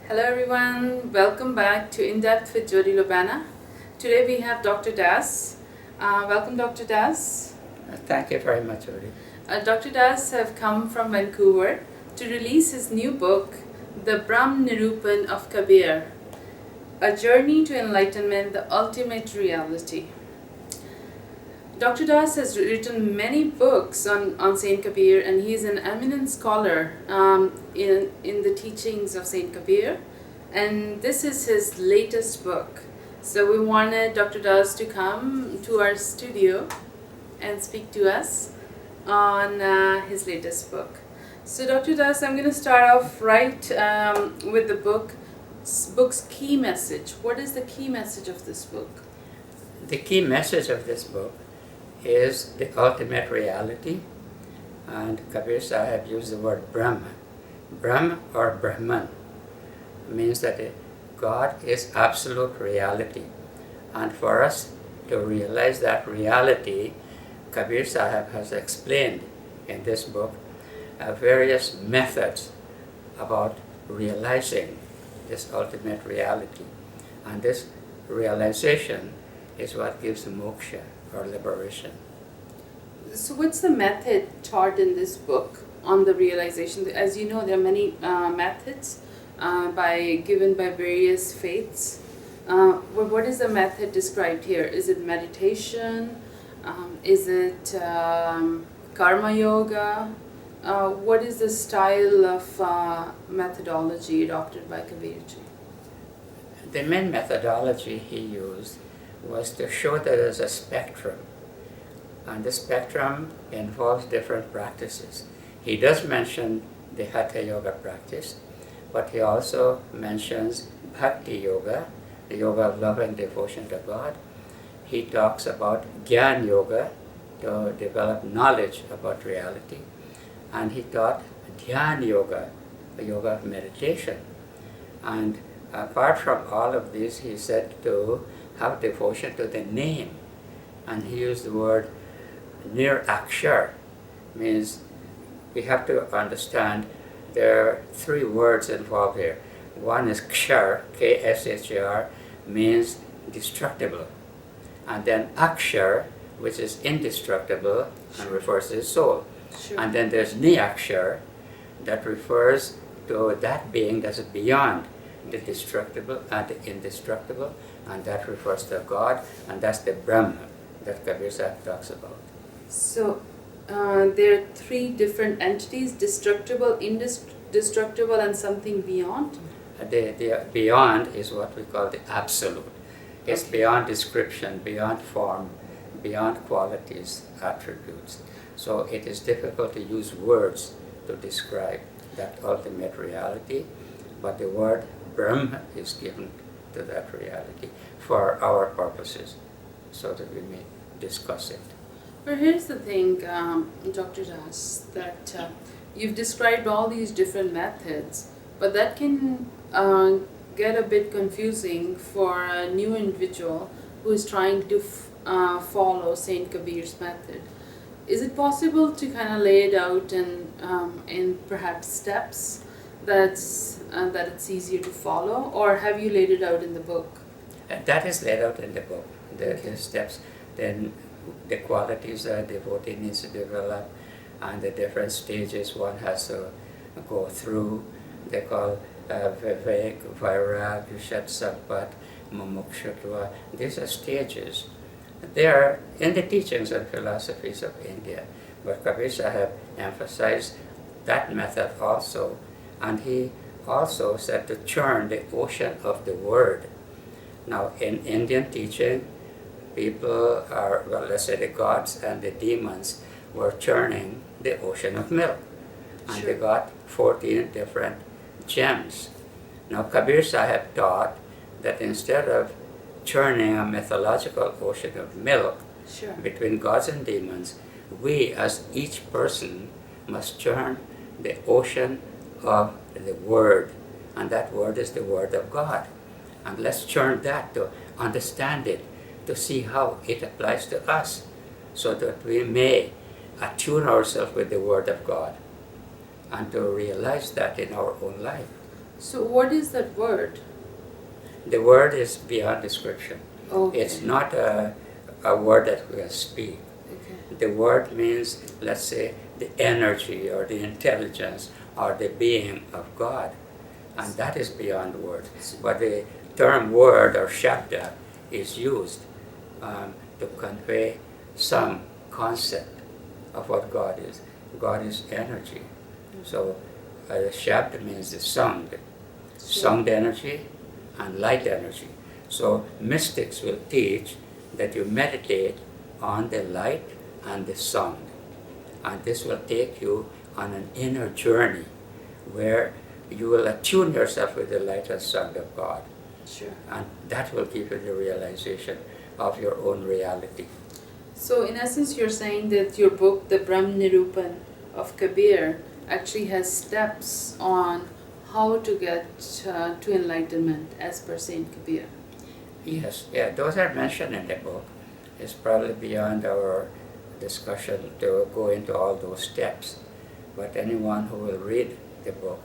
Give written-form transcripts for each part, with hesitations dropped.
Hello everyone, welcome back to In Depth with Jodie Lobana. Today we have Dr. Das. Welcome Dr. Das. Thank you very much, Jodie. Dr. Das have come from Vancouver to release his new book, The Brahm Nirupan of Kabir, A Journey to Enlightenment, the Ultimate Reality. Dr. Das has written many books on Saint Kabir, and he is an eminent scholar in the teachings of Saint Kabir, and this is his latest book. So we wanted Dr. Das to come to our studio and speak to us on his latest book. So Dr. Das, I'm going to start off with the book's key message. What is the key message of this book? The key message of this book is the ultimate reality, and Kabir Sahib used the word Brahman. Brahm or Brahman means that God is absolute reality, and for us to realize that reality, Kabir Sahib has explained in this book various methods about realizing this ultimate reality, and this realization is what gives moksha or liberation. So what's the method taught in this book on the realization? As you know, there are many methods given by various faiths. What is the method described here? Is it meditation? Is it karma yoga? What is the style of methodology adopted by Kabirji? The main methodology he used was to show that there's a spectrum, and the spectrum involves different practices. He does mention the Hatha Yoga practice, but he also mentions Bhakti Yoga, the yoga of love and devotion to God. He talks about Gyan Yoga, to develop knowledge about reality, and he taught Dhyan Yoga, a yoga of meditation. And apart from all of this, he said to have devotion to the name, and he used the word Nir-Akshar, means we have to understand there are three words involved here. One is Kshar, K-S-H-A-R, means destructible, and then Akshar, which is indestructible and refers to the soul. Sure. And then there's Ni-Akshar, that refers to that being that's beyond the destructible and the indestructible, and that refers to God, and that's the Brahma that Kabir Sahib talks about. So there are three different entities: destructible, indestructible, and something beyond. The beyond is what we call the absolute. It's Okay. beyond description, beyond form, beyond qualities, attributes. So it is difficult to use words to describe that ultimate reality, but the word Brahm is given to that reality for our purposes, so that we may discuss it. But here's the thing, Dr. Das, that you've described all these different methods, but that can get a bit confusing for a new individual who is trying to follow Saint Kabir's method. Is it possible to kind of lay it out in perhaps steps that it's easier to follow, or have you laid it out in the book? That is laid out in the book, the Okay. steps, then the qualities that a devotee needs to develop, and the different stages one has to go through. They call Vivek, Vairag, Shat-Sampat, Mumukshutva. These are stages. They are in the teachings and philosophies of India, but Kabir Sahib emphasized that method also, and he also said to churn the ocean of the word. Now, in Indian teaching, people are, well, let's say the gods and the demons were churning the ocean of milk, and Sure. they got 14 different gems. Now, Kabir Sahib taught that instead of churning a mythological ocean of milk Sure. between gods and demons, we as each person must churn the ocean of the word, and that word is the word of God. And let's churn that to understand it, to see how it applies to us, so that we may attune ourselves with the word of God and to realize that in our own life. So what is that word? The word is beyond description. Okay. It's not a word that we can speak. Okay. The word means, let's say, the energy or the intelligence or the being of God. And that is beyond word. But the term word or shabda is used to convey some concept of what God is. God is energy. So the shabda means the sound energy and light energy. So mystics will teach that you meditate on the light and the sound. And this will take you on an inner journey where you will attune yourself with the light and sound of God. Sure. And that will give you the realization of your own reality. So in essence, you're saying that your book, the Brahm Nirupan of Kabir, actually has steps on how to get to enlightenment as per Saint Kabir. Yes, yeah, those are mentioned in the book. It's probably beyond our discussion to go into all those steps. But anyone who will read the book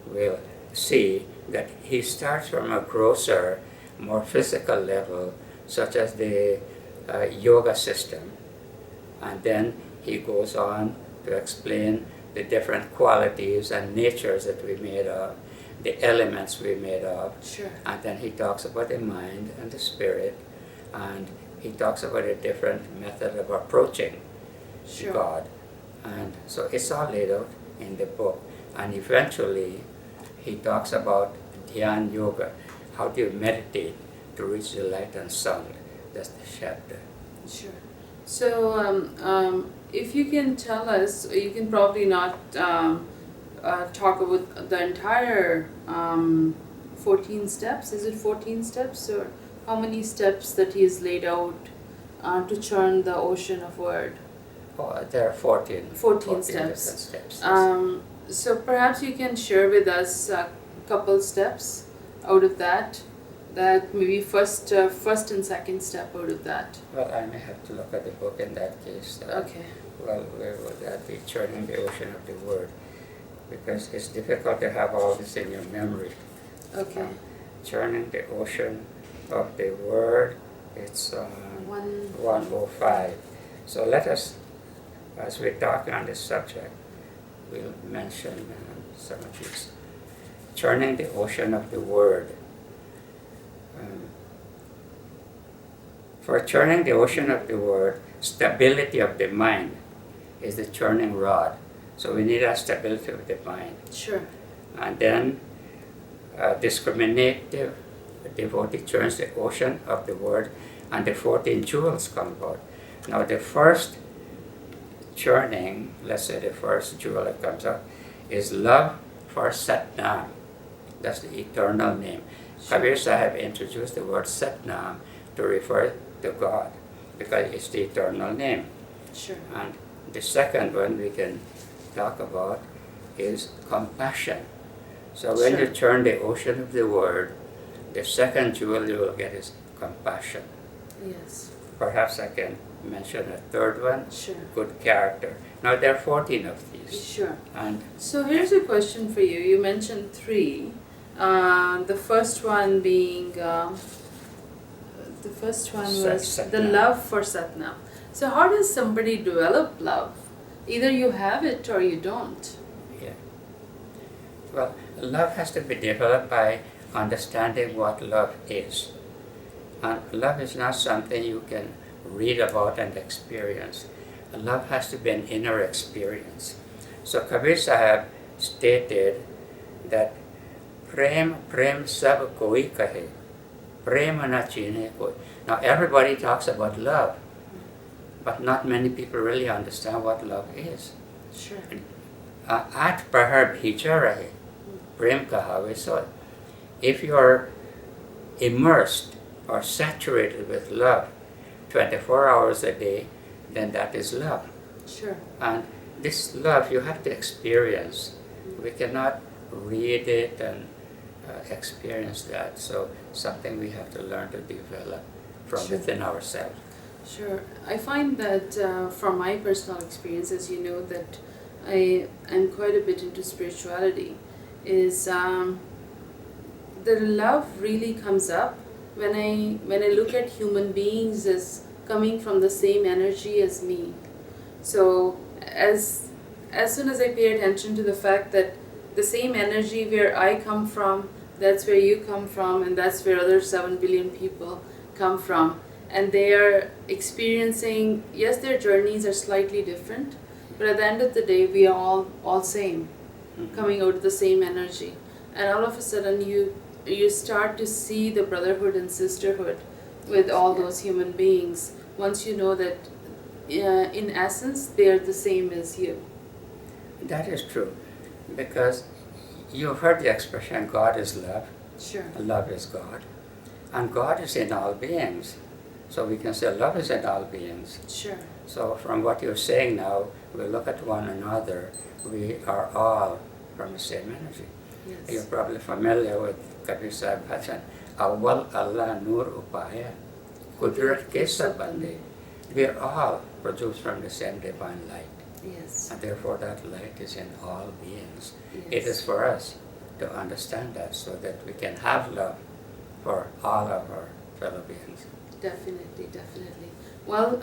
will see that he starts from a grosser, more physical level, such as the yoga system. And then he goes on to explain the different qualities and natures that we made of, the elements we made of. Sure. And then he talks about the mind and the spirit, and he talks about a different method of approaching Sure. God. And so it's all laid out in the book. And eventually he talks about Dhyan Yoga. How do you meditate to reach the light and sound? That's the chapter. Sure. So, if you can tell us, you can probably not talk about the entire 14 steps. Is it 14 steps, or how many steps that he has laid out to churn the ocean of word? Oh, there are 14. 14 steps. Different steps. Yes. So perhaps you can share with us a couple steps out of that. That maybe first and second step out of that. Well, I may have to look at the book in that case. Okay. Well, where would that be? Churning the ocean of the word. Because it's difficult to have all this in your memory. Okay. Churning the ocean of the word, it's 105. So let us, as we're talking on this subject, we'll mention some of these. Churning the ocean of the word. For churning the ocean of the word, stability of the mind is the churning rod. So we need a stability of the mind. Sure. And then discriminative devotee churns the ocean of the word, and the 14 jewels come about. Now the first churning, let's say the first jewel that comes out, is love for Satnam. That's the eternal name. Kabir Sahib introduced the word Satnam to refer to God, because it's the eternal name. Sure. And the second one we can talk about is compassion. So when you turn the ocean of the word, the second jewel you will get is compassion. Yes. Perhaps I can mention a third one. Sure. Good character. Now there are 14 of these. Sure. And so here's a question for you. You mentioned 3. The first one being was the love for Satnam. So how does somebody develop love? Either you have it or you don't. Yeah. Well, love has to be developed by understanding what love is. And love is not something you can read about and experience. Love has to be an inner experience. So Kabir Sahib stated that Prem sab koi kahe, prema na chine koi. Now everybody talks about love, but not many people really understand what love is. Sure. At prahar bhija rahe, prem kahave soy. If you are immersed or saturated with love 24 hours a day, then that is love. Sure. And this love you have to experience. We cannot read it and experience that. So something we have to learn to develop from within ourselves. Sure. I find that from my personal experience, as you know, that I am quite a bit into spirituality, is the love really comes up when I look at human beings as coming from the same energy as me. So as soon as I pay attention to the fact that the same energy where I come from, that's where you come from, and that's where other 7 billion people come from, and they are experiencing, yes, their journeys are slightly different, but at the end of the day, we are all same, coming out of the same energy. And all of a sudden, you start to see the brotherhood and sisterhood with all those human beings, once you know that in essence, they are the same as you. That is true, because you've heard the expression, God is love, Sure. love is God, and God is in all beings. So we can say love is in all beings. Sure. So from what you're saying now, we look at one another, we are all from the same energy. Yes. You're probably familiar with Kabir Sahib Bhajan, Awal Allah Nur Upaya, Kudrat Ke Sab Bande. We are all produced from the same divine light. Yes. And therefore that light is in all beings. Yes. It is for us to understand that so that we can have love for all of our fellow beings. Definitely, definitely. Well,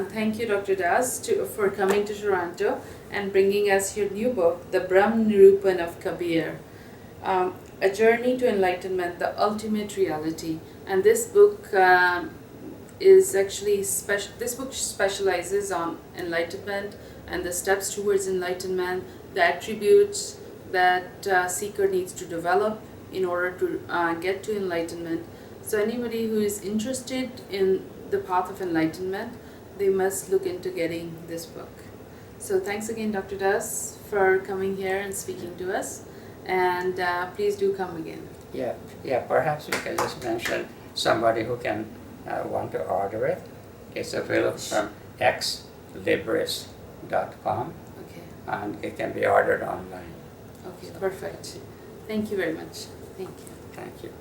thank you, Dr. Das, for coming to Toronto and bringing us your new book, The Brahm Nirupan of Kabir, A Journey to Enlightenment, the Ultimate Reality. And this book is actually this book specializes on enlightenment and the steps towards enlightenment, the attributes that seeker needs to develop in order to get to enlightenment. So anybody who is interested in the path of enlightenment, they must look into getting this book. So thanks again, Dr. Das, for coming here and speaking to us. And please do come again. Yeah. Perhaps we can just mention somebody who can want to order it. It's available from xlibris.com. Okay. And it can be ordered online. Okay, perfect. Thank you very much. Thank you. Thank you.